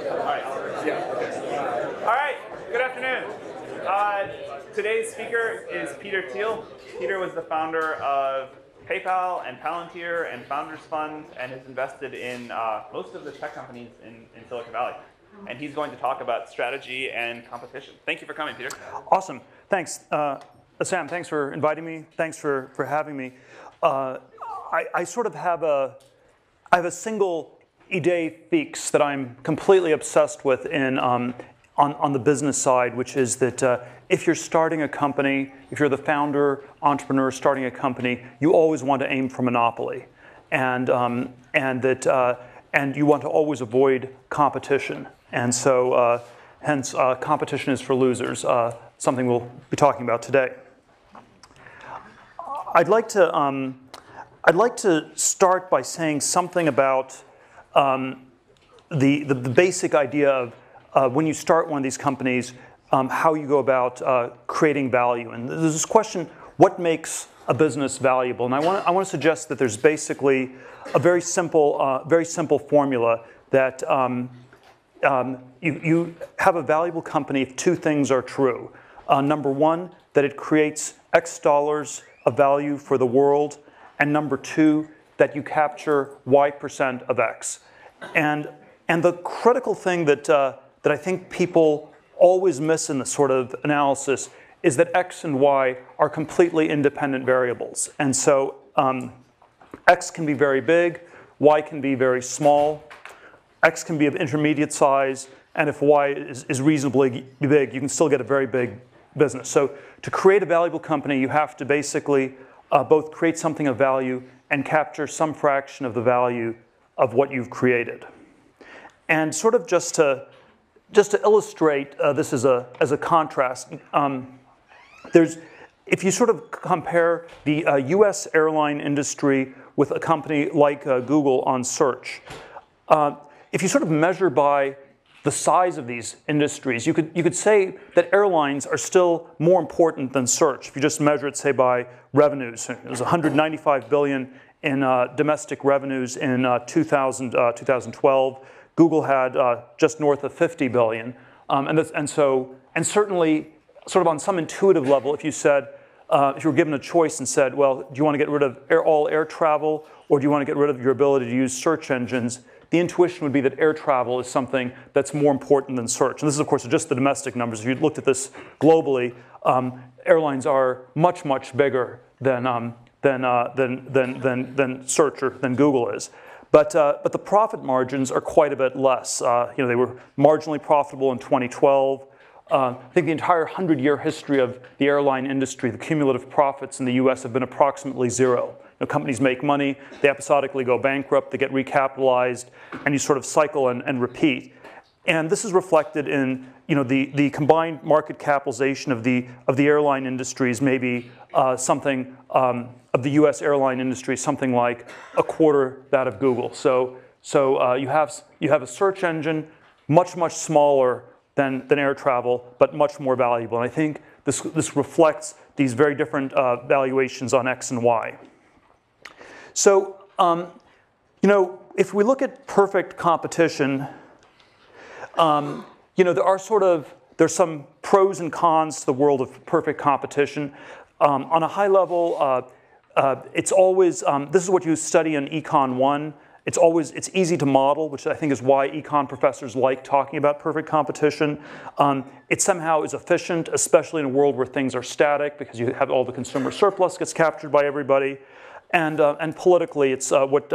All right, good afternoon. Today's speaker is Peter Thiel. Peter was the founder of PayPal and Palantir and Founders Fund and has invested in most of the tech companies in Silicon Valley. And he's going to talk about strategy and competition. Thank you for coming, Peter. Awesome. Thanks. Sam, thanks for inviting me. Thanks for having me. I sort of have a single idée fixe that I'm completely obsessed with on the business side, which is that if you're starting a company, if you're the founder, entrepreneur starting a company, you always want to aim for monopoly, and you want to always avoid competition. And so, hence, competition is for losers. Something we'll be talking about today. I'd like to start by saying something about the basic idea of when you start one of these companies, how you go about creating value. And there's this question: what makes a business valuable? And I want to suggest that there's basically a very simple formula that you have a valuable company if two things are true. Number one, that it creates X dollars of value for the world, and number two, that you capture Y% of X. And the critical thing that I think people always miss in this sort of analysis is that X and Y are completely independent variables. And so X can be very big, Y can be very small, X can be of intermediate size, and if Y is reasonably big, you can still get a very big business. So to create a valuable company, you have to basically both create something of value and capture some fraction of the value of what you've created. And sort of just to illustrate this as a contrast, if you sort of compare the US airline industry with a company like Google on search, if you sort of measure by the size of these industries, you could say that airlines are still more important than search. If you just measure it, say, by revenues, it was 195 billion in domestic revenues in 2012. Google had just north of 50 billion, and certainly, sort of on some intuitive level, if you were given a choice and said, well, do you want to get rid of all air travel, or do you want to get rid of your ability to use search engines? The intuition would be that air travel is something that's more important than search. And this is, of course, just the domestic numbers. If you looked at this globally, airlines are much, much bigger than search or than Google is. But the profit margins are quite a bit less. They were marginally profitable in 2012. I think the entire 100-year history of the airline industry, the cumulative profits in the US have been approximately zero. Companies make money, they episodically go bankrupt, they get recapitalized, and you sort of cycle and repeat. And this is reflected in the combined market capitalization of the airline industries, maybe something of the US airline industry, something like a quarter that of Google. So you have a search engine much smaller than air travel, but much more valuable. And I think this reflects these very different valuations on X and Y. So, if we look at perfect competition, there's some pros and cons to the world of perfect competition. On a high level, it's always, this is what you study in Econ 1. It's easy to model, which I think is why econ professors like talking about perfect competition. It somehow is efficient, especially in a world where things are static, because you have all the consumer surplus gets captured by everybody. And politically, it's what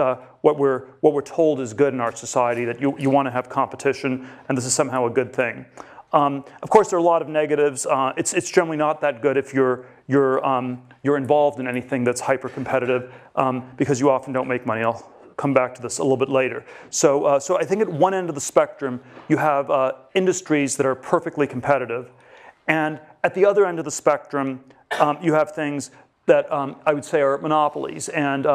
we're told is good in our society, that you want to have competition, and this is somehow a good thing. Of course, there are a lot of negatives. It's generally not that good if you're involved in anything that's hyper competitive, because you often don't make money. I'll come back to this a little bit later. So I think at one end of the spectrum, you have industries that are perfectly competitive, and at the other end of the spectrum, you have things that I would say are monopolies, and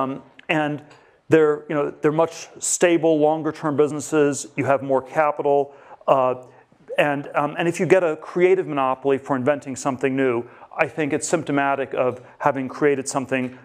they're much stable, longer-term businesses. You have more capital, and if you get a creative monopoly for inventing something new, I think it's symptomatic of having created something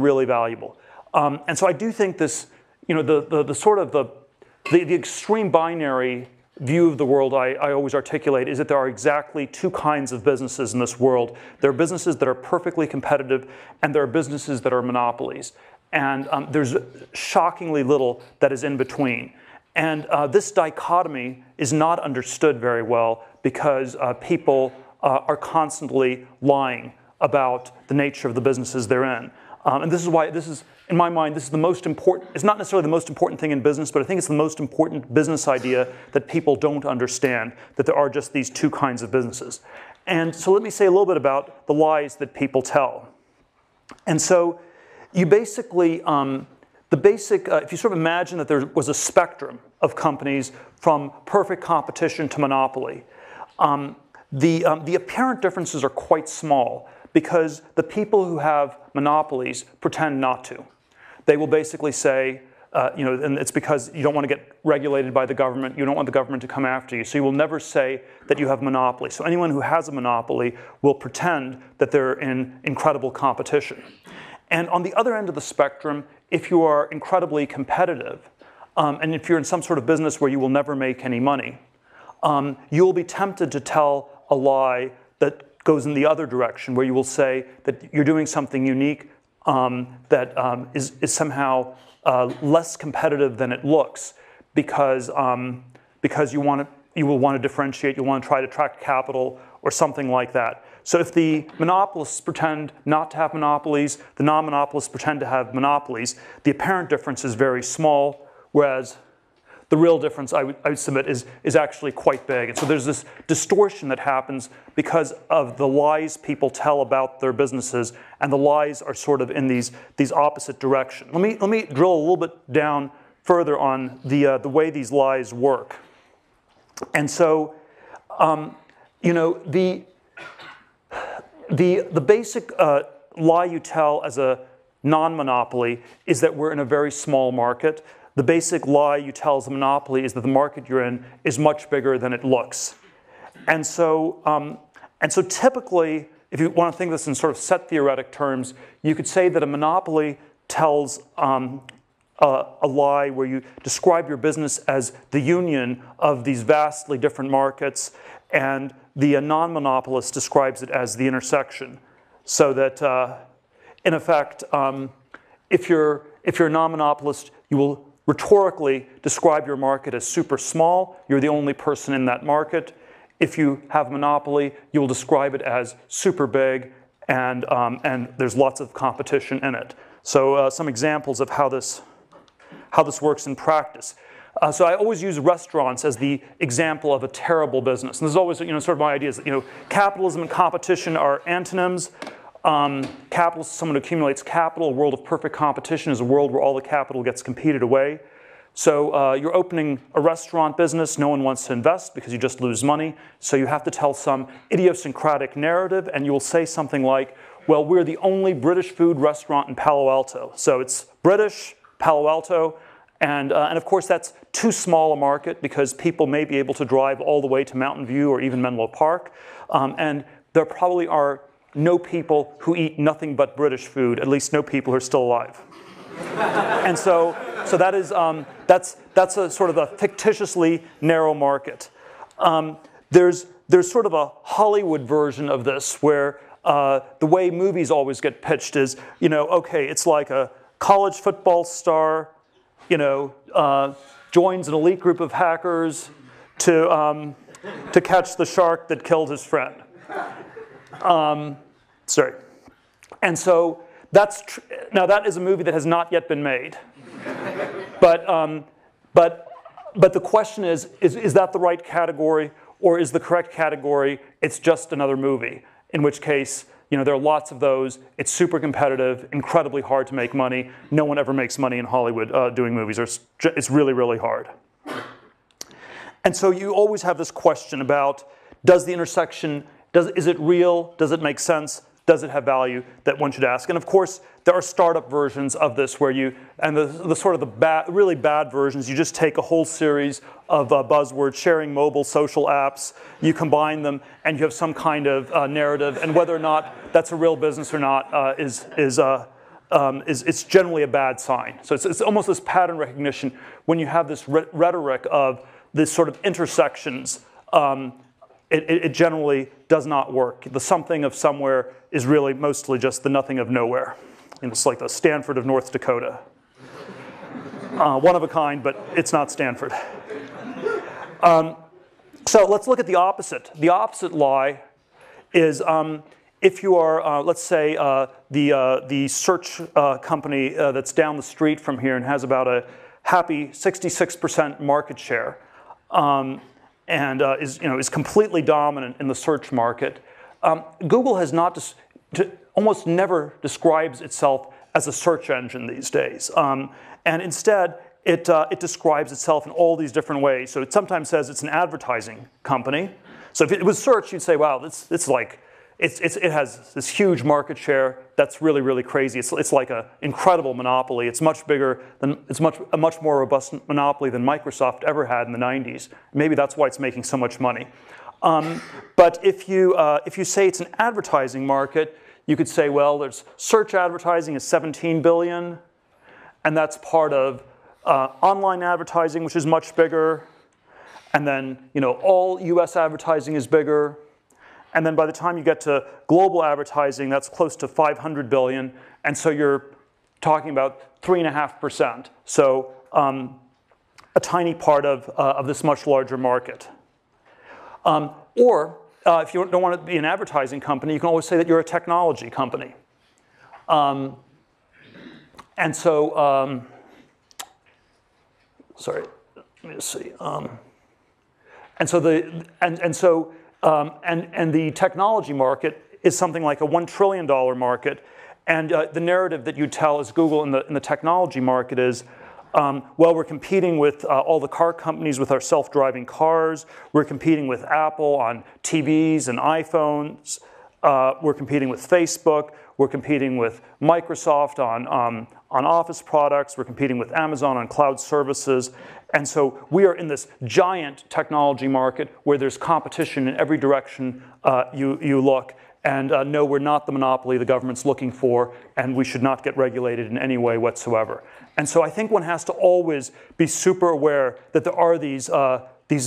really valuable. And so I do think this, the extreme binary view of the world I always articulate is that there are exactly two kinds of businesses in this world. There are businesses that are perfectly competitive, and there are businesses that are monopolies. And there's shockingly little that is in between. And this dichotomy is not understood very well because people are constantly lying about the nature of the businesses they're in. And this is why this is, in my mind, this is the most important, it's not necessarily the most important thing in business, but I think it's the most important business idea that people don't understand, that there are just these two kinds of businesses. And so let me say a little bit about the lies that people tell. And so you basically, if you sort of imagine that there was a spectrum of companies from perfect competition to monopoly, the apparent differences are quite small because the people who have monopolies pretend not to. They will basically say, and it's because you don't want to get regulated by the government, you don't want the government to come after you, so you will never say that you have monopoly. So anyone who has a monopoly will pretend that they're in incredible competition. And on the other end of the spectrum, if you are incredibly competitive, and if you're in some sort of business where you will never make any money, you will be tempted to tell a lie that goes in the other direction, where you will say that you're doing something unique that is somehow less competitive than it looks, because you will want to differentiate, you want to try to attract capital or something like that. So if the monopolists pretend not to have monopolies, the non-monopolists pretend to have monopolies, the apparent difference is very small, whereas the real difference, I would submit, is actually quite big. And so there's this distortion that happens because of the lies people tell about their businesses, and the lies are sort of in these opposite directions. Let me drill a little bit down further on the way these lies work. And so, the basic lie you tell as a non-monopoly is that we're in a very small market. The basic lie you tell as a monopoly is that the market you're in is much bigger than it looks. And so typically, if you want to think of this in sort of set theoretic terms, you could say that a monopoly tells a lie where you describe your business as the union of these vastly different markets, and the non-monopolist describes it as the intersection. So that, in effect, if you're a non-monopolist, you will rhetorically describe your market as super small. You're the only person in that market. If you have a monopoly, you will describe it as super big, and there's lots of competition in it. So some examples of how this works in practice. So I always use restaurants as the example of a terrible business. And this is always, sort of my idea is that, capitalism and competition are antonyms. Capital is someone who accumulates capital. A world of perfect competition is a world where all the capital gets competed away. So you're opening a restaurant business. No one wants to invest because you just lose money. So you have to tell some idiosyncratic narrative, and you will say something like, well, we're the only British food restaurant in Palo Alto. So it's British, Palo Alto, and of course that's too small a market because people may be able to drive all the way to Mountain View or even Menlo Park. And there probably are no people who eat nothing but British food, at least no people who are still alive. And so that is, that's a sort of a fictitiously narrow market. There's sort of a Hollywood version of this where the way movies always get pitched is, okay, it's like a college football star, joins an elite group of hackers to catch the shark that killed his friend. Sorry. And so now that is a movie that has not yet been made. But the question is that the right category, or is the correct category, it's just another movie? In which case, there are lots of those. It's super competitive, incredibly hard to make money. No one ever makes money in Hollywood doing movies. It's really, really hard. And so you always have this question about, does the intersection, is it real? Does it make sense? Does it have value that one should ask? And of course, there are startup versions of this where the sort of the really bad versions, you just take a whole series of buzzwords, sharing mobile, social apps, you combine them, and you have some kind of narrative. And whether or not that's a real business or not it's generally a bad sign. So it's almost this pattern recognition when you have this rhetoric of this sort of intersections, it generally does not work. The something of somewhere is really mostly just the nothing of nowhere. And it's like the Stanford of North Dakota. One of a kind, but it's not Stanford. So let's look at the opposite. The opposite lie is if you are, let's say, the search company that's down the street from here and has about a happy 66% market share, and is completely dominant in the search market. Google has not almost never describes itself as a search engine these days, and instead it describes itself in all these different ways. So it sometimes says it's an advertising company. So if it was search, you'd say, wow, it has this huge market share. That's really, really crazy. It's like an incredible monopoly. It's much bigger than, a much more robust monopoly than Microsoft ever had in the 90s. Maybe that's why it's making so much money. But if you say it's an advertising market, you could say, well, there's search advertising is 17 billion, and that's part of online advertising, which is much bigger, and then all US advertising is bigger. And then by the time you get to global advertising, that's close to 500 billion. And so you're talking about 3.5%. So a tiny part of this much larger market. Or if you don't want to be an advertising company, you can always say that you're a technology company. And so, sorry, let me just see. And the technology market is something like a $1 trillion market. And the narrative that you tell as Google in the technology market is, well, we're competing with all the car companies with our self-driving cars. We're competing with Apple on TVs and iPhones. We're competing with Facebook. We're competing with Microsoft on Office products. We're competing with Amazon on cloud services. And so we are in this giant technology market where there's competition in every direction you look. And no, we're not the monopoly the government's looking for, and we should not get regulated in any way whatsoever. And so I think one has to always be super aware that there are these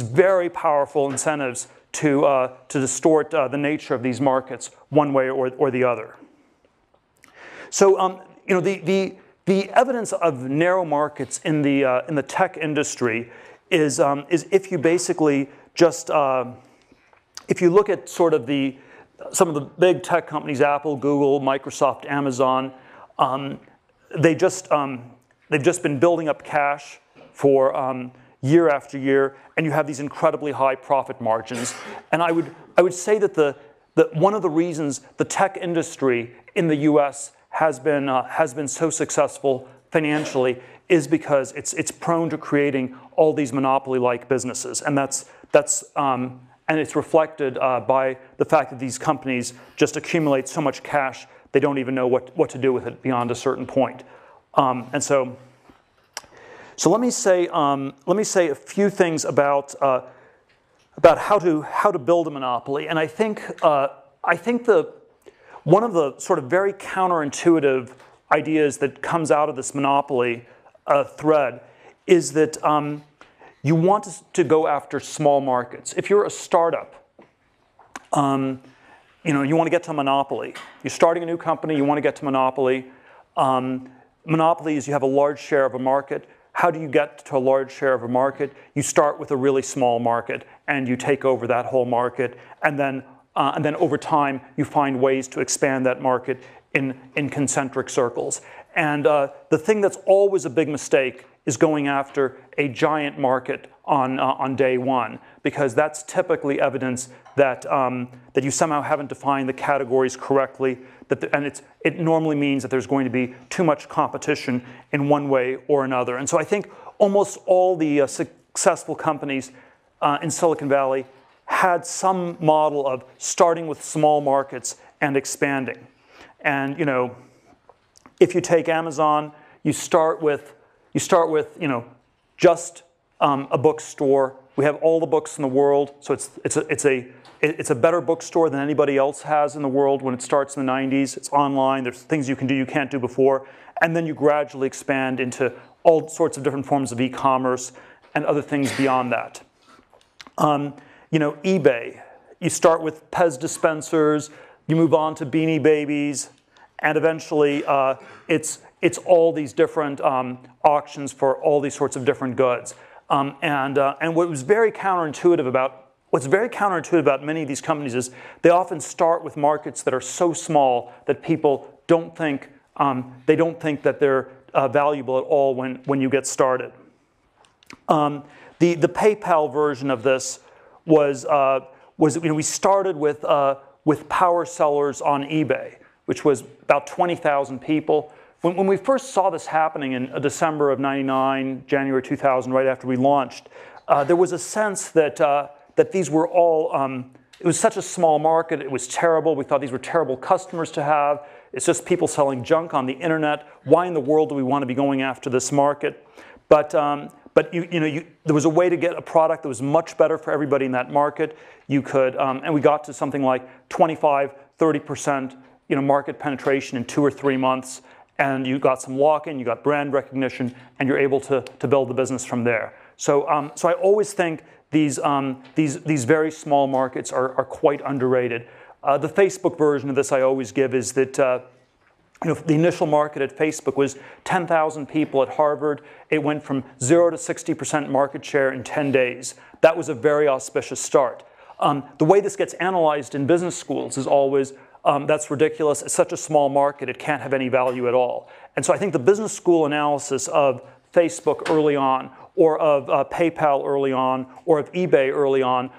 very powerful incentives to distort the nature of these markets one way or the other. So the evidence of narrow markets in the tech industry is if you basically just if you look at sort of some of the big tech companies, Apple, Google, Microsoft, Amazon, they've just been building up cash for year after year, and you have these incredibly high profit margins. And I would say that one of the reasons the tech industry in the U.S. has been so successful financially is because it's prone to creating all these monopoly-like businesses, and and it's reflected by the fact that these companies just accumulate so much cash they don't even know what to do with it beyond a certain point. And so let me say a few things about how to build a monopoly. And I think one of the sort of very counterintuitive ideas that comes out of this monopoly thread is that you want to go after small markets. If you're a startup, you want to get to monopoly. You're starting a new company, you want to get to monopoly. Monopoly is you have a large share of a market. How do you get to a large share of a market? You start with a really small market, and you take over that whole market, and then over time, you find ways to expand that market in concentric circles. And the thing that's always a big mistake is going after a giant market on day one, because that's typically evidence that you somehow haven't defined the categories correctly, and it normally means that there's going to be too much competition in one way or another. And so I think almost all the successful companies in Silicon Valley had some model of starting with small markets and expanding. And if you take Amazon, you start with just a bookstore. We have all the books in the world, so it's a better bookstore than anybody else has in the world when it starts in the 90s. It's online. There's things you can do you can't do before, and then you gradually expand into all sorts of different forms of e-commerce and other things beyond that. eBay. You start with Pez dispensers, you move on to Beanie Babies, and eventually it's all these different auctions for all these sorts of different goods. And what was very counterintuitive about many of these companies is they often start with markets that are so small that people don't think that they're valuable at all when you get started. The PayPal version of this was we started with power sellers on eBay, which was about 20,000 people. When we first saw this happening in December of '99, January 2000, right after we launched, there was a sense that these were all, it was such a small market, it was terrible, we thought these were terrible customers to have, it's just people selling junk on the internet, why in the world do we want to be going after this market? But there was a way to get a product that was much better for everybody in that market. You could, and we got to something like 25, 30% market penetration in 2 or 3 months, and you got some lock-in, you got brand recognition, and you're able to build the business from there. So I always think these very small markets are quite underrated. The Facebook version of this I always give is that the initial market at Facebook was 10,000 people at Harvard. It went from 0 to 60% market share in 10 days. That was a very auspicious start. The way this gets analyzed in business schools is always, that's ridiculous. It's such a small market, it can't have any value at all. And so I think the business school analysis of Facebook early on, or of PayPal early on, or of eBay early on,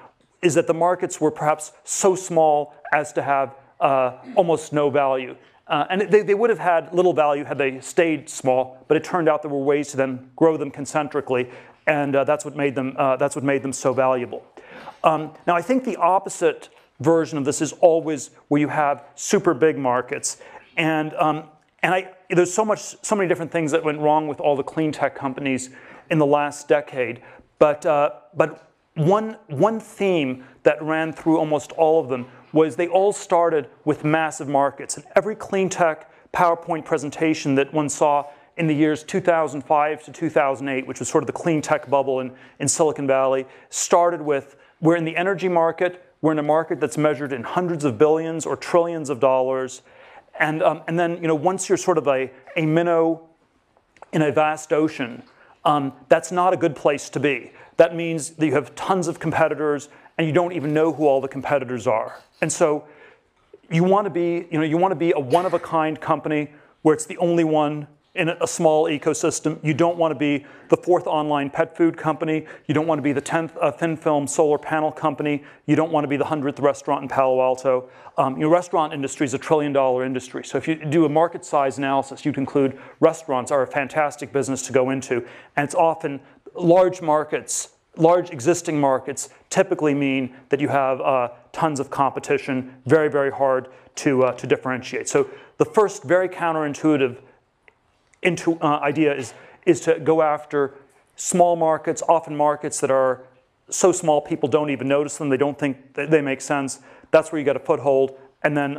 is that the markets were perhaps so small as to have almost no value. And they would have had little value had they stayed small, but it turned out there were ways to then grow them concentrically, and that's what made them so valuable. Now I think the opposite version of this is always where you have super big markets, and there's so many different things that went wrong with all the clean tech companies in the last decade, but one theme that ran through almost all of them was they all started with massive markets. And every clean tech PowerPoint presentation that one saw in the years 2005 to 2008, which was sort of the clean tech bubble in Silicon Valley, started with, we're in the energy market, we're in a market that's measured in hundreds of billions or trillions of dollars. And then once you're sort of a minnow in a vast ocean, that's not a good place to be. That means that you have tons of competitors and you don't even know who all the competitors are. And so you want to be a one-of-a-kind company where it's the only one in a small ecosystem. You don't want to be the 4th online pet food company. You don't want to be the 10th thin film solar panel company. You don't want to be the 100th restaurant in Palo Alto. Restaurant industry is a $1 trillion industry. So if you do a market size analysis, you conclude restaurants are a fantastic business to go into. And it's often large markets, large existing markets typically mean that you have tons of competition, very, very hard to differentiate. So the first very counterintuitive idea is to go after small markets, often markets that are so small people don't even notice them, they don't think that they make sense. That's where you get a foothold, and then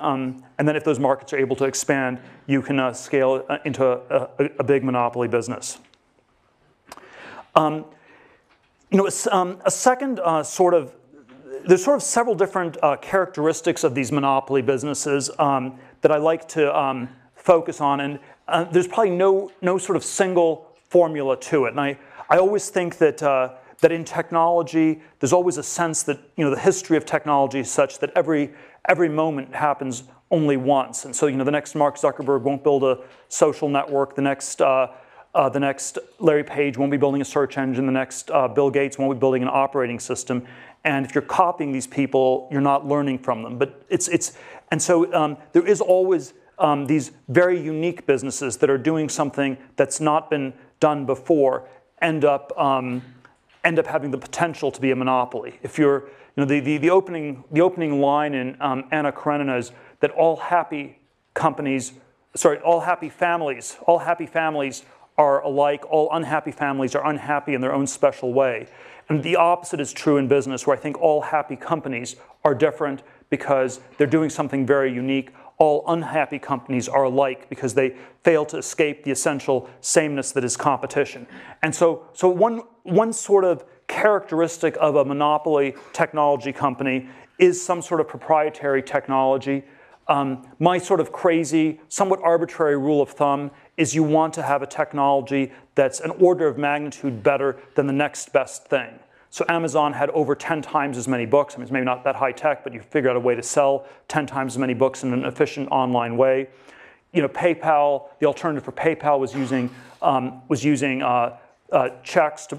if those markets are able to expand, you can scale into a big monopoly business. A second there's sort of several different characteristics of these monopoly businesses that I like to focus on, and there's probably no sort of single formula to it. And I always think that that in technology, there's always a sense that the history of technology is such that every moment happens only once. And so the next Mark Zuckerberg won't build a social network. The next Larry Page won't be building a search engine. The next Bill Gates won't be building an operating system. And if you're copying these people, you're not learning from them. But there is always these very unique businesses that are doing something that's not been done before end up having the potential to be a monopoly. If you're, the opening line in Anna Karenina is that all happy families are alike. All unhappy families are unhappy in their own special way. And the opposite is true in business, where I think all happy companies are different because they're doing something very unique. All unhappy companies are alike because they fail to escape the essential sameness that is competition. And so one sort of characteristic of a monopoly technology company is some sort of proprietary technology. My sort of crazy, somewhat arbitrary rule of thumb is you want to have a technology that's an order of magnitude better than the next best thing. So Amazon had over 10 times as many books. I mean, it's maybe not that high tech, but you figure out a way to sell 10 times as many books in an efficient online way. You know, PayPal, the alternative for PayPal was using checks to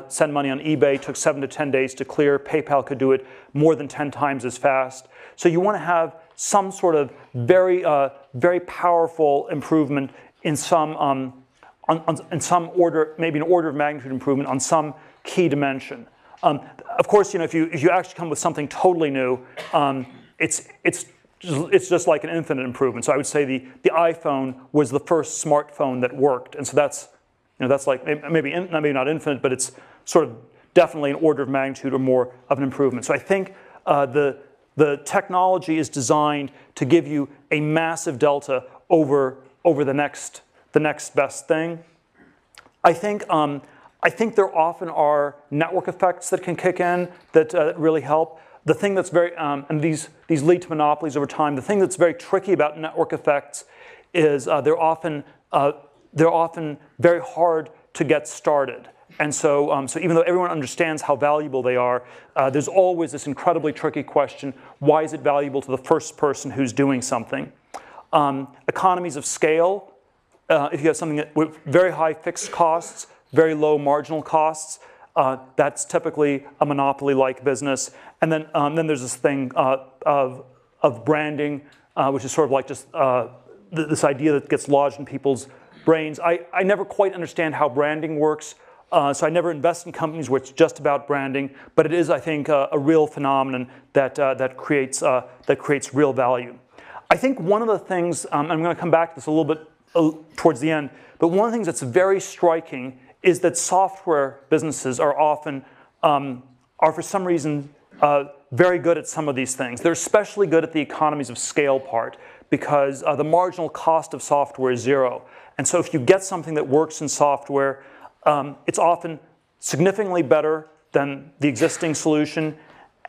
send money on eBay. It took 7 to 10 days to clear. PayPal could do it more than 10 times as fast. So you want to have some sort of very powerful improvement in some in some order, maybe an order of magnitude improvement on some key dimension. Of course, you know, if you actually come with something totally new, it's just like an infinite improvement. So I would say the iPhone was the first smartphone that worked, and so that's, you know, that's like maybe not infinite, but it's sort of definitely an order of magnitude or more of an improvement. So I think the technology is designed to give you a massive delta over the next best thing. I think there often are network effects that can kick in that really help. The thing that's very, and these lead to monopolies over time, the thing that's very tricky about network effects is they're often very hard to get started. And so, so even though everyone understands how valuable they are, there's always this incredibly tricky question: why is it valuable to the first person who's doing something? Economies of scale. If you have something with very high fixed costs, very low marginal costs, that's typically a monopoly-like business. And then there's this thing of branding, which is sort of like just this idea that gets lodged in people's brains. I never quite understand how branding works, so I never invest in companies where it's just about branding. But it is, I think, a real phenomenon that creates real value. I think one of the things, I'm going to come back to this a little bit towards the end, but one of the things that's very striking is that software businesses are often, are for some reason, very good at some of these things. They're especially good at the economies of scale part, because the marginal cost of software is zero. And so if you get something that works in software, it's often significantly better than the existing solution.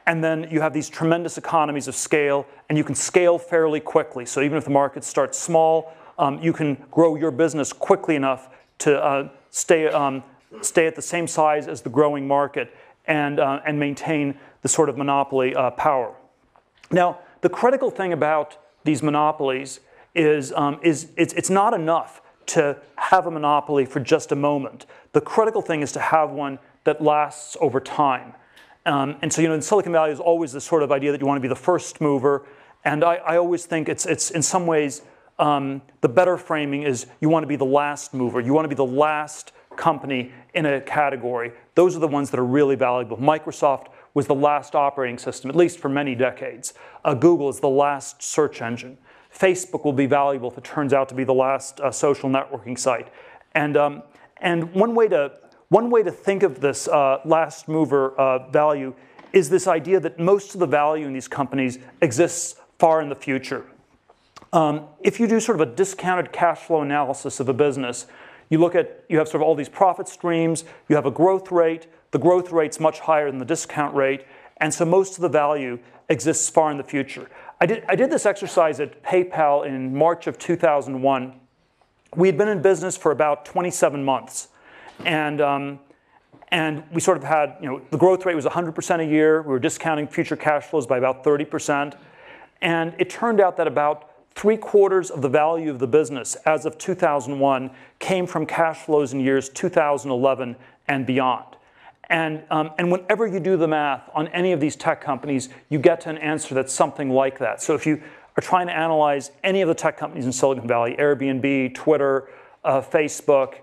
And then you have these tremendous economies of scale, and you can scale fairly quickly. So even if the market starts small, you can grow your business quickly enough to stay at the same size as the growing market and maintain the sort of monopoly power. Now, the critical thing about these monopolies is it's not enough to have a monopoly for just a moment. The critical thing is to have one that lasts over time. And so, you know, in Silicon Valley, there's always this sort of idea that you want to be the first mover. And I always think it's in some ways, the better framing is you want to be the last mover. You want to be the last company in a category. Those are the ones that are really valuable. Microsoft was the last operating system, at least for many decades. Google is the last search engine. Facebook will be valuable if it turns out to be the last social networking site. And one way to think of this last mover value is this idea that most of the value in these companies exists far in the future. If you do sort of a discounted cash flow analysis of a business, you have sort of all these profit streams, you have a growth rate, the growth rate's much higher than the discount rate, and so most of the value exists far in the future. I did this exercise at PayPal in March of 2001. We had been in business for about 27 months, and we sort of had, you know, the growth rate was 100% a year. We were discounting future cash flows by about 30%, and it turned out that about 3/4 of the value of the business as of 2001 came from cash flows in years 2011 and beyond. And whenever you do the math on any of these tech companies, you get to an answer that's something like that. So if you are trying to analyze any of the tech companies in Silicon Valley, Airbnb, Twitter, Facebook,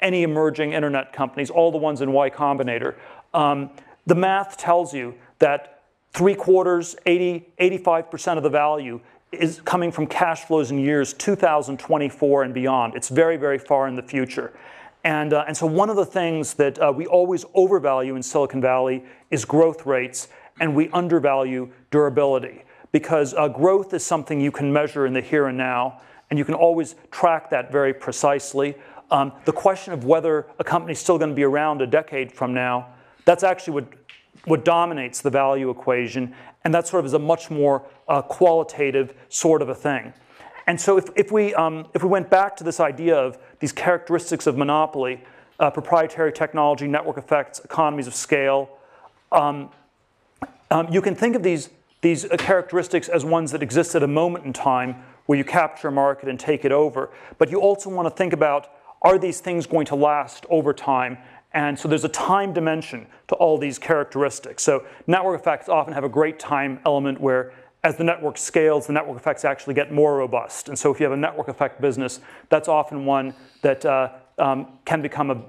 any emerging internet companies, all the ones in Y Combinator, the math tells you that 3/4, 85% of the value is coming from cash flows in years 2024 and beyond. It's very, very far in the future. And so one of the things that we always overvalue in Silicon Valley is growth rates, and we undervalue durability. Because growth is something you can measure in the here and now, and you can always track that very precisely. The question of whether a company is still going to be around a decade from now, that's actually what dominates the value equation, and that sort of is a much more qualitative sort of a thing. And so if we went back to this idea of these characteristics of monopoly, proprietary technology, network effects, economies of scale, you can think of these characteristics as ones that exist at a moment in time where you capture a market and take it over. But you also want to think about, are these things going to last over time? And so there's a time dimension to all these characteristics. So network effects often have a great time element where as the network scales, the network effects actually get more robust. And so if you have a network effect business, that's often one that can become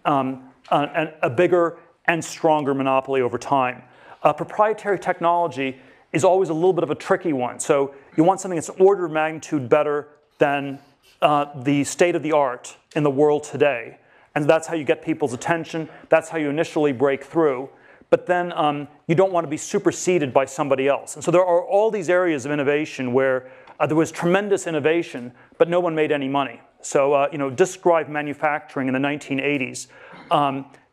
a bigger and stronger monopoly over time. Proprietary technology is always a little bit of a tricky one. So you want something that's an order of magnitude better than the state of the art in the world today. And that's how you get people's attention. That's how you initially break through. But then you don't want to be superseded by somebody else. And so there are all these areas of innovation where there was tremendous innovation, but no one made any money. So disk drive manufacturing in the 1980s,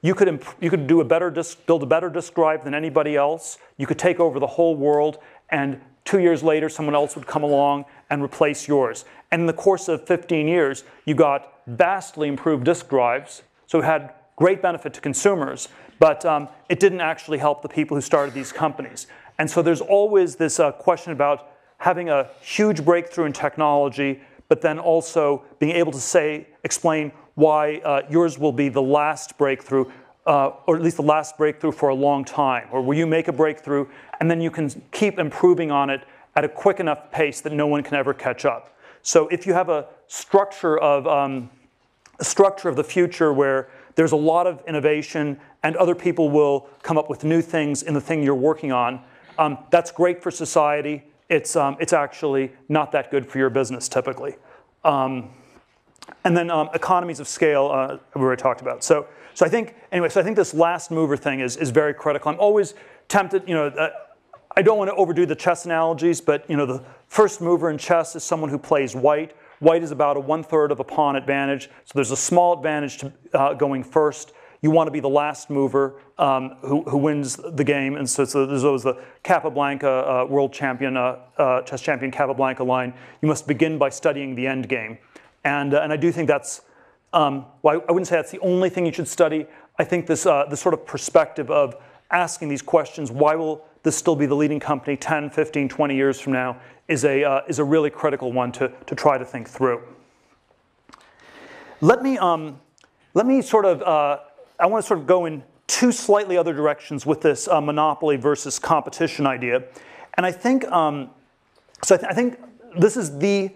you could build a better disk drive than anybody else. You could take over the whole world, and 2 years later, someone else would come along and replace yours. And in the course of 15 years, you got vastly improved disk drives, so it had great benefit to consumers, but it didn't actually help the people who started these companies. And so there's always this question about having a huge breakthrough in technology, but then also being able to explain why yours will be the last breakthrough, or at least the last breakthrough for a long time, or where you make a breakthrough and then you can keep improving on it at a quick enough pace that no one can ever catch up. So if you have a structure of the future where there's a lot of innovation and other people will come up with new things in the thing you're working on, that's great for society. It's actually not that good for your business typically. And then economies of scale, we already talked about. So I think this last mover thing is very critical. I'm always tempted, I don't want to overdo the chess analogies, but the first mover in chess is someone who plays white. White is about a 1/3 of a pawn advantage, so there's a small advantage to going first. You want to be the last mover who wins the game, and so there's always the Capablanca world champion, chess champion Capablanca line. You must begin by studying the end game, and I do think that's, well, I wouldn't say that's the only thing you should study. I think this sort of perspective of asking these questions, why will this still be the leading company 10, 15, 20 years from now, is a really critical one to try to think through. Let me sort of, I want to sort of go in two slightly other directions with this monopoly versus competition idea. And I think, I think this is the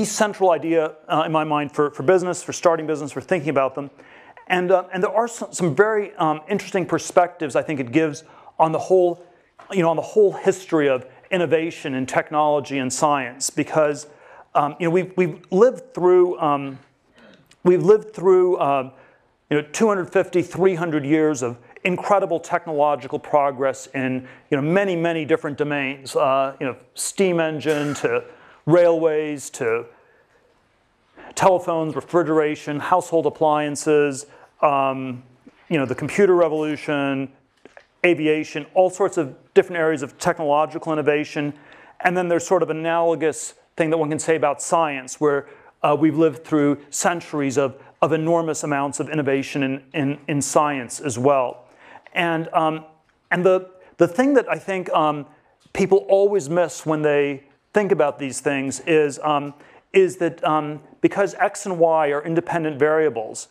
central idea in my mind for business, for starting business, for thinking about them. And there are some very interesting perspectives I think it gives on the whole, on the whole history of innovation in technology and science, because we've lived through 250, 300 years of incredible technological progress in many different domains, steam engine to railways to telephones, refrigeration, household appliances, the computer revolution, aviation, all sorts of different areas of technological innovation. And then there's sort of analogous thing that one can say about science, where we've lived through centuries of enormous amounts of innovation in science as well. And the thing that I think people always miss when they think about these things is that because X and Y are independent variables,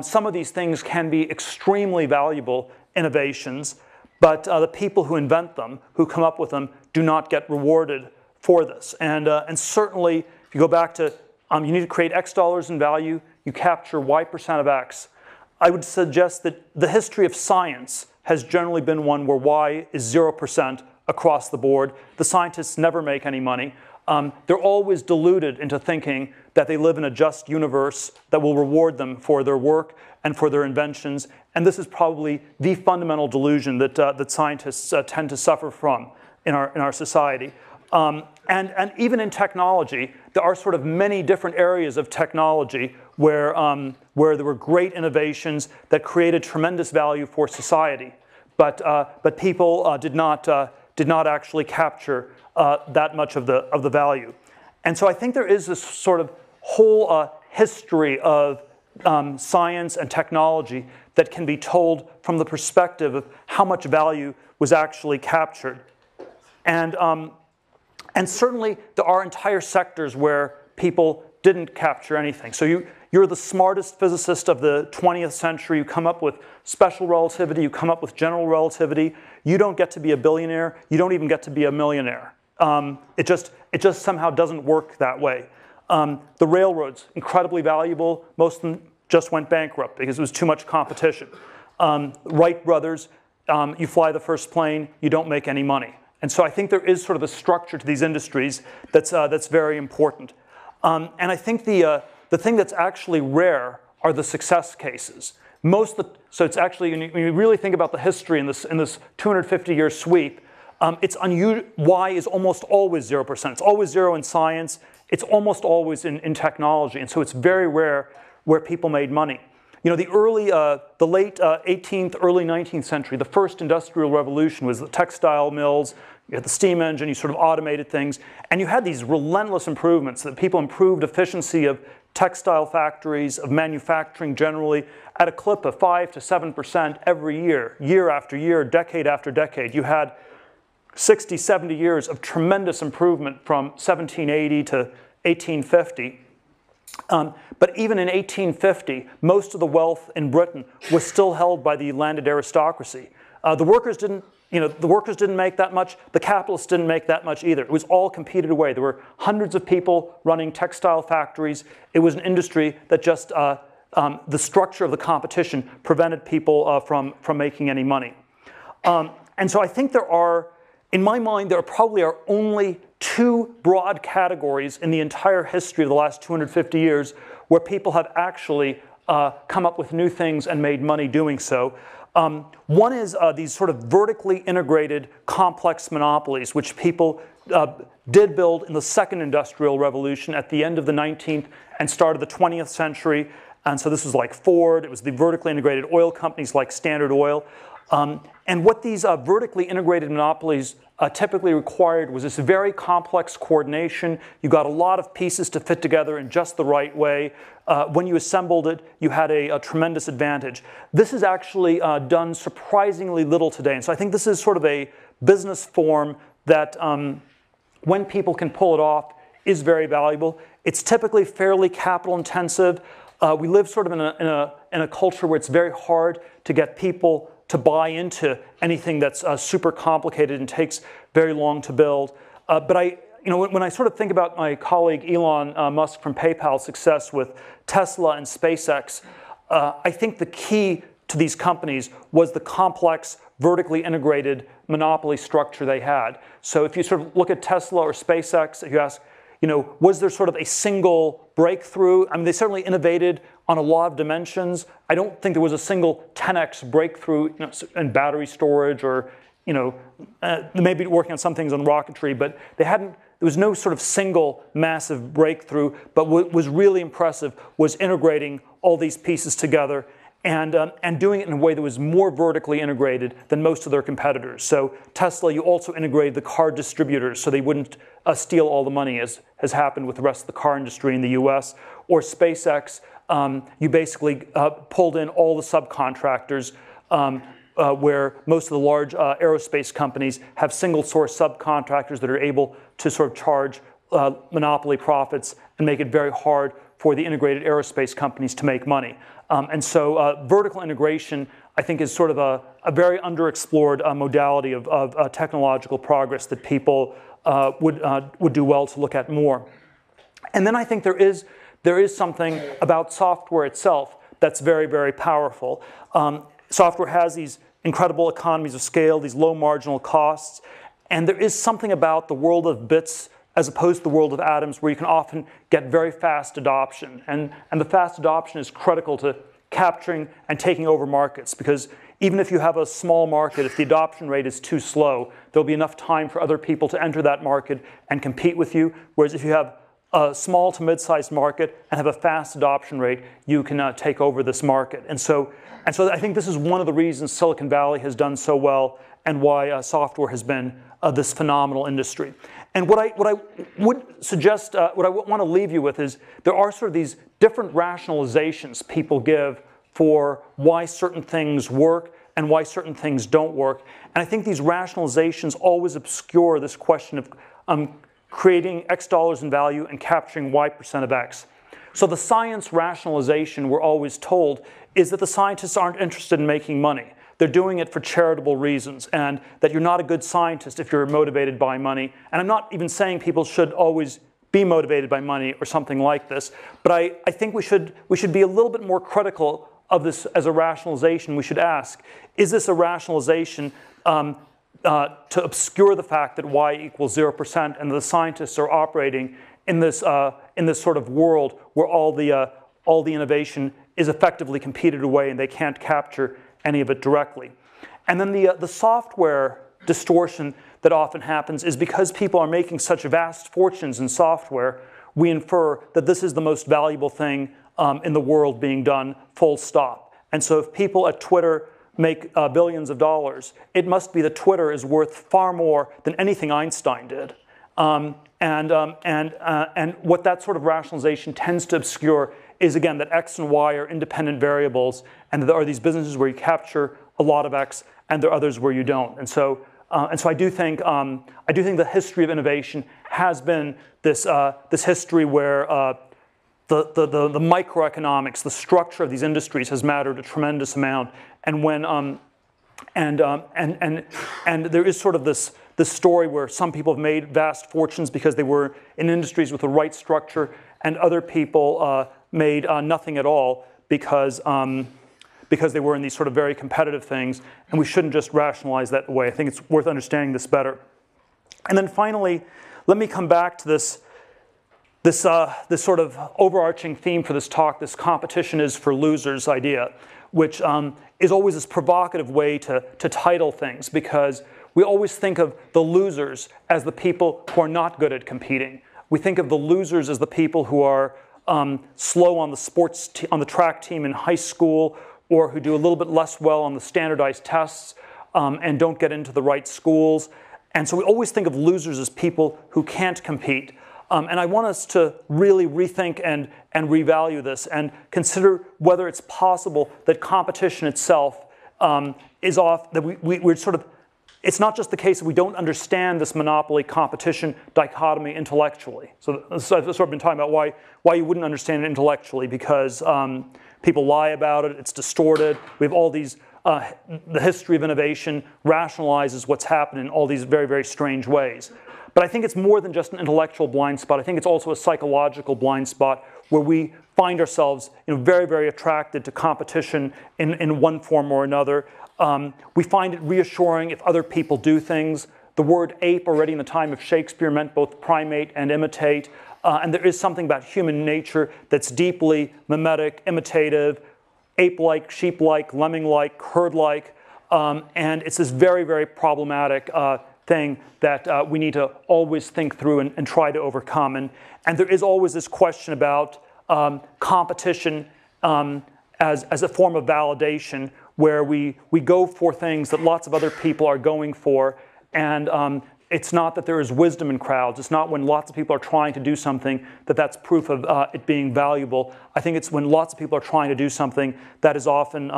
some of these things can be extremely valuable innovations, but the people who invent them, who come up with them, do not get rewarded for this. And certainly, if you go back to you need to create X dollars in value, you capture Y% of X. I would suggest that the history of science has generally been one where Y is 0% across the board. The scientists never make any money. They're always deluded into thinking that they live in a just universe that will reward them for their work and for their inventions. And this is probably the fundamental delusion that scientists tend to suffer from in our society. And even in technology, there are sort of many different areas of technology where there were great innovations that created tremendous value for society, but people did not actually capture that much of the value. And so I think there is this sort of whole history of science and technology that can be told from the perspective of how much value was actually captured. And certainly there are entire sectors where people didn't capture anything. So you're the smartest physicist of the 20th century. You come up with special relativity. You come up with general relativity. You don't get to be a billionaire. You don't even get to be a millionaire. It just somehow doesn't work that way. The railroads, incredibly valuable. Most of them just went bankrupt because there was too much competition. Wright brothers, you fly the first plane, you don't make any money. And so I think there is sort of a structure to these industries that's very important. And I think the thing that's actually rare are the success cases. So it's actually, when you really think about the history in this 250-year sweep, it's unusual. Y is almost always 0%. It's always 0 in science. It's almost always in technology. And so it's very rare where people made money. You know, the late 18th, early 19th century, the first industrial revolution was the textile mills. You had the steam engine, you sort of automated things. And you had these relentless improvements that people improved efficiency of textile factories, of manufacturing generally, at a clip of 5 to 7% every year, year after year, decade after decade. You had 60, 70 years of tremendous improvement from 1780 to 1850. But even in 1850, most of the wealth in Britain was still held by the landed aristocracy. The workers didn't make that much. The capitalists didn't make that much either. It was all competed away. There were hundreds of people running textile factories. It was an industry that just the structure of the competition prevented people from making any money. And so I think in my mind, there probably are only two broad categories in the entire history of the last 250 years where people have actually come up with new things and made money doing so. One is these sort of vertically integrated complex monopolies, which people did build in the second industrial revolution at the end of the 19th and start of the 20th century. And so this was like Ford. It was the vertically integrated oil companies like Standard Oil. And what these vertically integrated monopolies typically required was this very complex coordination. You got a lot of pieces to fit together in just the right way. When you assembled it, you had a tremendous advantage. This is actually done surprisingly little today. And so I think this is sort of a business form that, when people can pull it off, is very valuable. It's typically fairly capital intensive. We live sort of in a culture where it's very hard to get people to buy into anything that's super complicated and takes very long to build. But when I sort of think about my colleague Elon Musk from PayPal's success with Tesla and SpaceX, I think the key to these companies was the complex, vertically integrated monopoly structure they had. So if you sort of look at Tesla or SpaceX, if you ask, was there sort of a single breakthrough? I mean, they certainly innovated on a lot of dimensions. I don't think there was a single 10x breakthrough in battery storage or, maybe working on some things on rocketry, but there was no sort of single massive breakthrough. But what was really impressive was integrating all these pieces together and doing it in a way that was more vertically integrated than most of their competitors. So Tesla, you also integrated the car distributors so they wouldn't steal all the money, as has happened with the rest of the car industry in the US. Or SpaceX, you basically pulled in all the subcontractors, where most of the large aerospace companies have single source subcontractors that are able to sort of charge monopoly profits and make it very hard for the integrated aerospace companies to make money. And so vertical integration, I think, is sort of a very underexplored modality of technological progress that people would do well to look at more. And then I think there is something about software itself that's very, very powerful. Software has these incredible economies of scale, these low marginal costs, and there is something about the world of bits as opposed to the world of atoms where you can often get very fast adoption. And the fast adoption is critical to capturing and taking over markets, because Even if you have a small market, if the adoption rate is too slow, there'll be enough time for other people to enter that market and compete with you. Whereas if you have a small to mid-sized market and have a fast adoption rate, you can take over this market. And so I think this is one of the reasons Silicon Valley has done so well and why software has been this phenomenal industry. And what I would suggest, what I want to leave you with is there are sort of these different rationalizations people give for why certain things work and why certain things don't work. And I think these rationalizations always obscure this question of creating X dollars in value and capturing Y% of X. So the science rationalization we're always told is that the scientists aren't interested in making money. They're doing it for charitable reasons, and that you're not a good scientist if you're motivated by money. And I'm not even saying people should always be motivated by money or something like this, but I think we should be a little bit more critical of this as a rationalization. We should ask, is this a rationalization to obscure the fact that Y equals 0% and the scientists are operating in this sort of world where all the innovation is effectively competed away and they can't capture any of it directly. And then the software distortion that often happens is because people are making such vast fortunes in software, we infer that this is the most valuable thing in the world being done, full stop. And so if people at Twitter make billions of dollars, it must be that Twitter is worth far more than anything Einstein did. And what that sort of rationalization tends to obscure is, again, that X and Y are independent variables, and there are these businesses where you capture a lot of X, and there are others where you don't. And so I do think the history of innovation has been this history where the microeconomics, the structure of these industries has mattered a tremendous amount. And when and there is sort of this story where some people have made vast fortunes because they were in industries with the right structure, and other people made nothing at all because they were in these sort of very competitive things, and we shouldn't just rationalize that away. I think it's worth understanding this better. And then finally, let me come back to this sort of overarching theme for this talk, this competition is for losers idea, which is always this provocative way to title things, because we always think of the losers as the people who are not good at competing. We think of the losers as the people who are slow on the track team in high school, or who do a little bit less well on the standardized tests and don't get into the right schools. And so we always think of losers as people who can't compete. And I want us to really rethink and revalue this and consider whether it's possible that competition itself is off, that we're sort of, it's not just the case that we don't understand this monopoly competition dichotomy intellectually. So I've sort of been talking about why you wouldn't understand it intellectually, because people lie about it, it's distorted. We have all these, the history of innovation rationalizes what's happened in all these very, very strange ways. But I think it's more than just an intellectual blind spot. I think it's also a psychological blind spot where we find ourselves very, very attracted to competition in one form or another. We find it reassuring if other people do things. The word ape already in the time of Shakespeare meant both primate and imitate. And there is something about human nature that's deeply mimetic, imitative, ape-like, sheep-like, lemming-like, herd-like. And it's this very, very problematic thing that we need to always think through and try to overcome. And there is always this question about competition as a form of validation, where we go for things that lots of other people are going for. And it's not that there is wisdom in crowds. It's not when lots of people are trying to do something that's proof of it being valuable. I think it's when lots of people are trying to do something that is often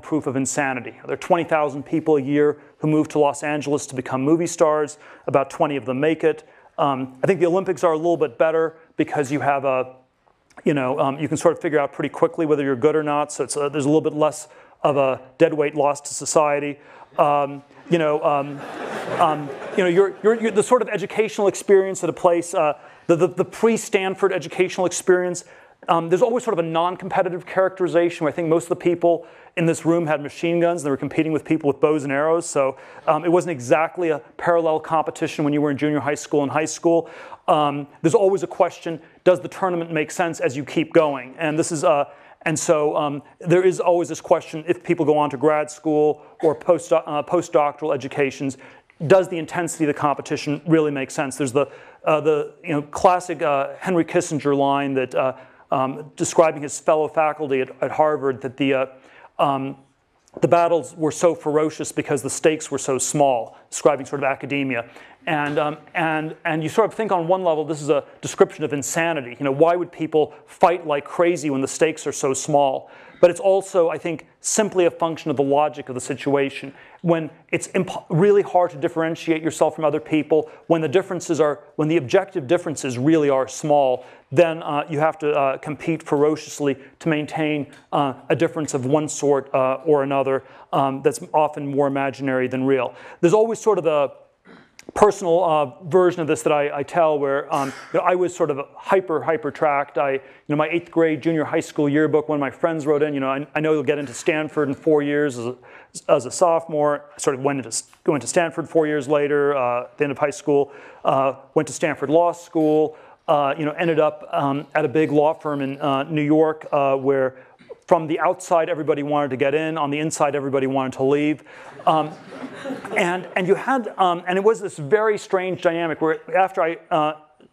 proof of insanity. There are 20,000 people a year who move to Los Angeles to become movie stars. About 20 of them make it. I think the Olympics are a little bit better because you have you can sort of figure out pretty quickly whether you're good or not. So there's a little bit less of a dead weight loss to society. The sort of educational experience at a place, the pre-Stanford educational experience, there's always sort of a non-competitive characterization where I think most of the people in this room had machine guns and they were competing with people with bows and arrows. So it wasn't exactly a parallel competition when you were in junior high school and high school. There's always a question, does the tournament make sense as you keep going? And this is And so there is always this question, if people go on to grad school or postdoctoral educations, does the intensity of the competition really make sense? There's the classic Henry Kissinger line that describing his fellow faculty at Harvard, that the battles were so ferocious because the stakes were so small, describing sort of academia. And you sort of think on one level, this is a description of insanity. Why would people fight like crazy when the stakes are so small? But it's also, I think, simply a function of the logic of the situation. When it's really hard to differentiate yourself from other people, when the objective differences really are small, then you have to compete ferociously to maintain a difference of one sort or another that's often more imaginary than real. There's always sort of the personal version of this that I tell, where I was sort of hyper tracked. My 8th grade junior high school yearbook, one of my friends wrote in, I know you'll get into Stanford in 4 years as a sophomore. I sort of went to Stanford 4 years later, at the end of high school. Went to Stanford Law School. Ended up at a big law firm in New York, where from the outside everybody wanted to get in, on the inside everybody wanted to leave. And it was this very strange dynamic where after I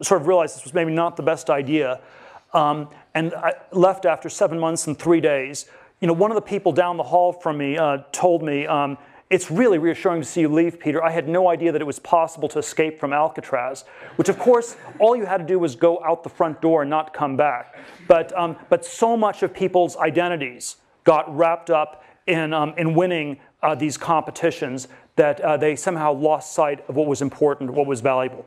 sort of realized this was maybe not the best idea, and I left after 7 months and 3 days, one of the people down the hall from me told me, it's really reassuring to see you leave, Peter. I had no idea that it was possible to escape from Alcatraz, which of course, all you had to do was go out the front door and not come back. But so much of people's identities got wrapped up in winning these competitions that they somehow lost sight of what was important, what was valuable.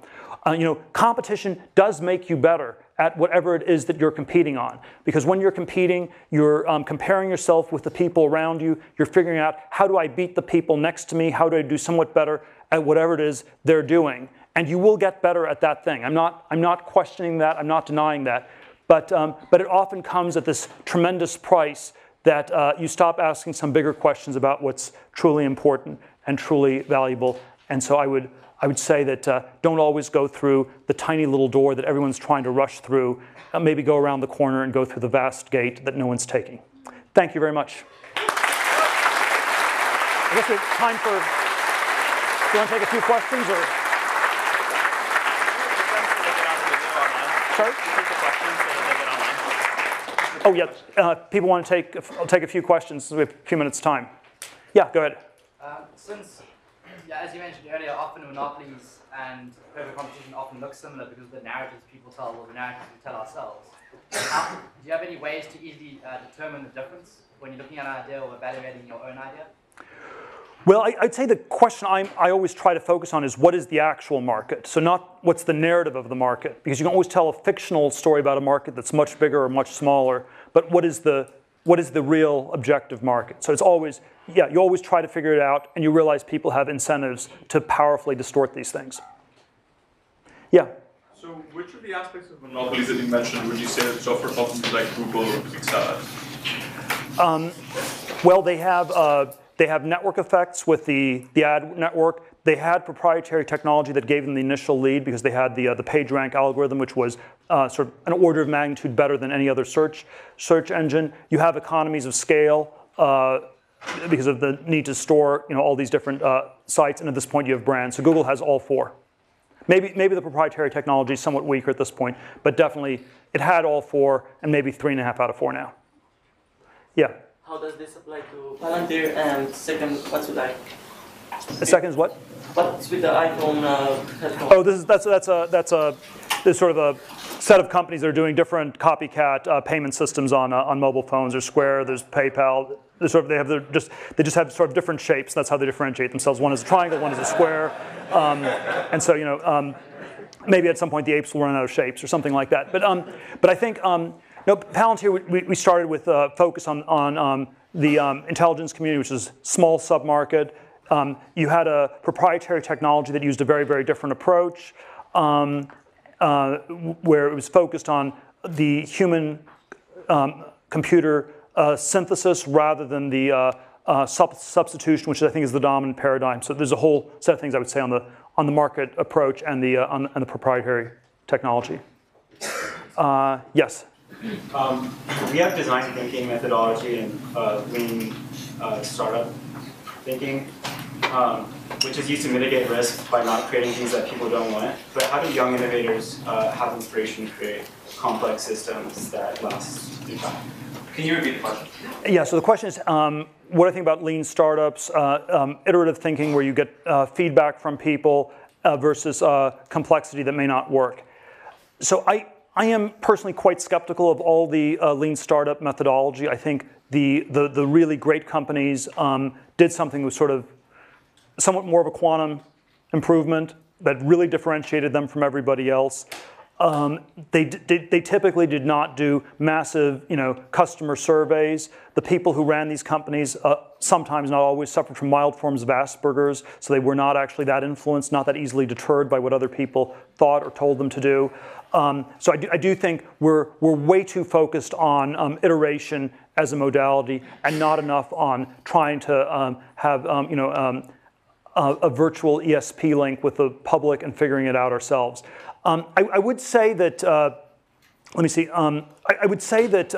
Competition does make you better at whatever it is that you're competing on. Because when you're competing, you're comparing yourself with the people around you. You're figuring out, how do I beat the people next to me? How do I do somewhat better at whatever it is they're doing? And you will get better at that thing. I'm not questioning that. I'm not denying that. But it often comes at this tremendous price that you stop asking some bigger questions about what's truly important and truly valuable. And so I would say that don't always go through the tiny little door that everyone's trying to rush through. Maybe go around the corner and go through the vast gate that no one's taking. Thank you very much. I guess we have time for, do you want to take a few questions? Or? Sorry? Oh, yeah. People want to take a few questions. We have a few minutes' time. Yeah, go ahead. As you mentioned earlier, often monopolies and perfect competition often look similar because of the narratives people tell or the narratives we tell ourselves. Do you have any ways to easily determine the difference when you're looking at an idea or evaluating your own idea? Well, I'd say the question I always try to focus on is, what is the actual market? So not what's the narrative of the market, because you can always tell a fictional story about a market that's much bigger or much smaller, but what is the real objective market? So it's always, yeah, you always try to figure it out, and you realize people have incentives to powerfully distort these things. Yeah? So which of the aspects of monopolies that you mentioned would you say that software companies like Google excel at? Well, they have network effects with the ad network. They had proprietary technology that gave them the initial lead because they had the PageRank algorithm, which was sort of an order of magnitude better than any other search engine. You have economies of scale because of the need to store all these different sites, and at this point you have brands. So Google has all four. Maybe the proprietary technology is somewhat weaker at this point, but definitely it had all four, and maybe 3.5 out of 4 now. Yeah. How does this apply to Palantir? And second, what's with like? The second is what? What's with the iPhone headphone? Oh, there's sort of a set of companies that are doing different copycat payment systems on mobile phones. There's Square, there's PayPal. They just have sort of different shapes. That's how they differentiate themselves. One is a triangle, one is a square, and so maybe at some point the apes will run out of shapes or something like that. But I think Palantir, we started with a focus on the intelligence community, which is small submarket. You had a proprietary technology that used a very, very different approach, where it was focused on the human computer synthesis rather than the substitution, which I think is the dominant paradigm. So there's a whole set of things I would say on the market approach and the proprietary technology. Yes. We have design thinking methodology and lean startup thinking, which is used to mitigate risk by not creating things that people don't want. But how do young innovators have inspiration to create complex systems that last through time? Can you repeat the question? Yeah, so the question is, what I think about lean startups, iterative thinking where you get feedback from people versus complexity that may not work. So I am personally quite skeptical of all the lean startup methodology. I think the really great companies did something that was sort of somewhat more of a quantum improvement that really differentiated them from everybody else. They typically did not do massive, customer surveys. The people who ran these companies, sometimes not always, suffered from mild forms of Asperger's, so they were not actually that influenced, not that easily deterred by what other people thought or told them to do. So I do think we're way too focused on iteration as a modality and not enough on trying to have a virtual ESP link with the public and figuring it out ourselves. I would say that, let me see, I would say that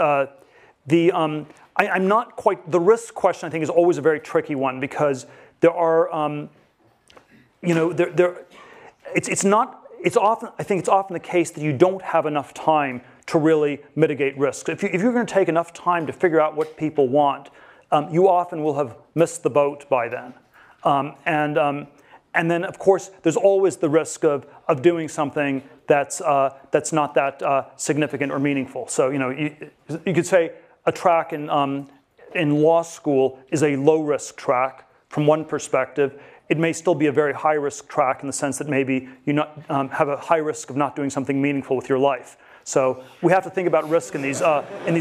I'm not quite, the risk question I think is always a very tricky one because there are, it's often the case that you don't have enough time to really mitigate risk. If you're going to take enough time to figure out what people want, you often will have missed the boat by then. And then, of course, there's always the risk of doing something that's not that significant or meaningful. So, you could say a track in law school is a low-risk track from one perspective. It may still be a very high-risk track in the sense that maybe you have a high risk of not doing something meaningful with your life. So we have to think about risk in these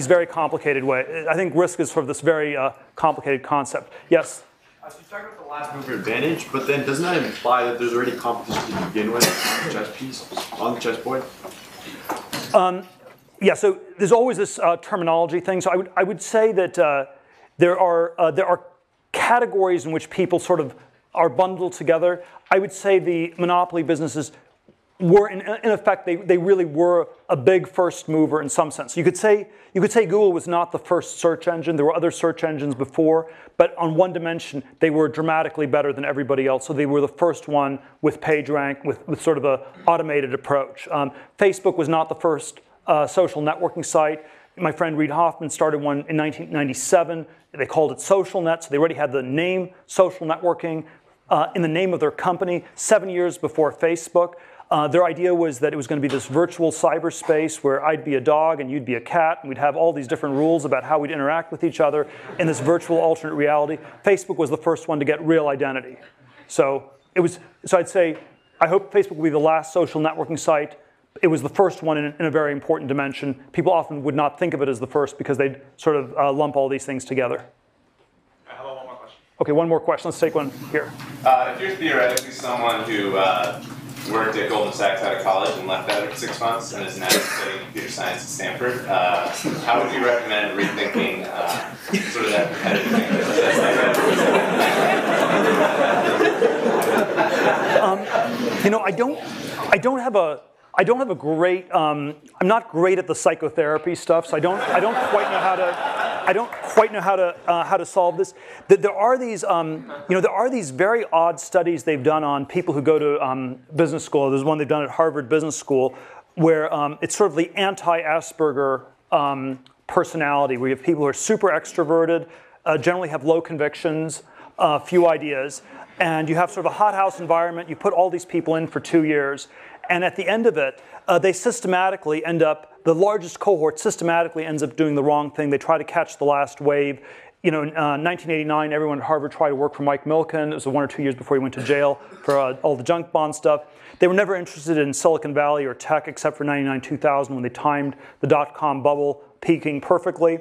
very complicated ways. I think risk is sort of this very complicated concept. Yes? So you talked about the last mover advantage, but then doesn't that imply that there's already competition to begin with on the chess piece, on the chessboard? Yeah, so there's always this terminology thing. So I would say that there are categories in which people sort of are bundled together. I would say the monopoly businesses were, in effect, they really were a big first mover in some sense. You could say Google was not the first search engine. There were other search engines before, but on one dimension, they were dramatically better than everybody else. So they were the first one with PageRank, with sort of an automated approach. Facebook was not the first social networking site. My friend Reid Hoffman started one in 1997. They called it SocialNet, so they already had the name social networking in the name of their company 7 years before Facebook. Their idea was that it was going to be this virtual cyberspace where I'd be a dog and you'd be a cat, and we'd have all these different rules about how we'd interact with each other in this virtual alternate reality. Facebook was the first one to get real identity. So I'd say, I hope Facebook will be the last social networking site. It was the first one in a very important dimension. People often would not think of it as the first because they'd sort of lump all these things together. How about one more question? Okay, one more question. Let's take one here. If you're theoretically someone who worked at Goldman Sachs out of college and left after 6 months and is now studying computer science at Stanford, how would you recommend rethinking sort of that competitive thing? I don't have a great. I'm not great at the psychotherapy stuff, so I don't quite know how to solve this. There are these there are these very odd studies they've done on people who go to business school. There's one they've done at Harvard Business School where it's sort of the anti-Asperger personality, where you have people who are super extroverted, generally have low convictions, few ideas, and you have sort of a hothouse environment. You put all these people in for 2 years. And at the end of it, they systematically end up, the largest cohort systematically ends up doing the wrong thing. They try to catch the last wave. In 1989, everyone at Harvard tried to work for Mike Milken. It was 1 or 2 years before he went to jail for all the junk bond stuff. They were never interested in Silicon Valley or tech except for 99, 2000 when they timed the dot-com bubble peaking perfectly.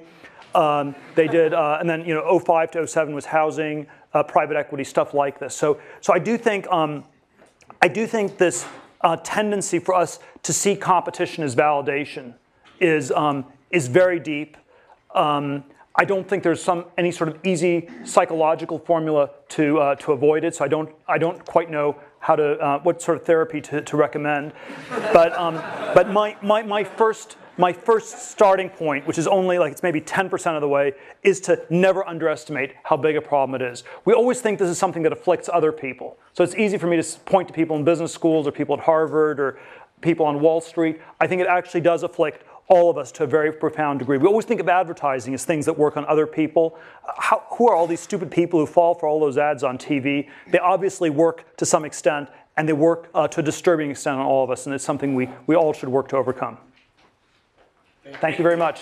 They did, and then 05 to 07 was housing, private equity, stuff like this. So I do think this tendency for us to see competition as validation is very deep. I don't think there's any sort of easy psychological formula to avoid it. So I don't quite know how to what sort of therapy to recommend. But my first starting point, which is only like it's maybe 10% of the way, is to never underestimate how big a problem it is. We always think this is something that afflicts other people. So it's easy for me to point to people in business schools or people at Harvard or people on Wall Street. I think it actually does afflict all of us to a very profound degree. We always think of advertising as things that work on other people. Who are all these stupid people who fall for all those ads on TV? They obviously work to some extent, and they work to a disturbing extent on all of us, and it's something we all should work to overcome. Thank you very much.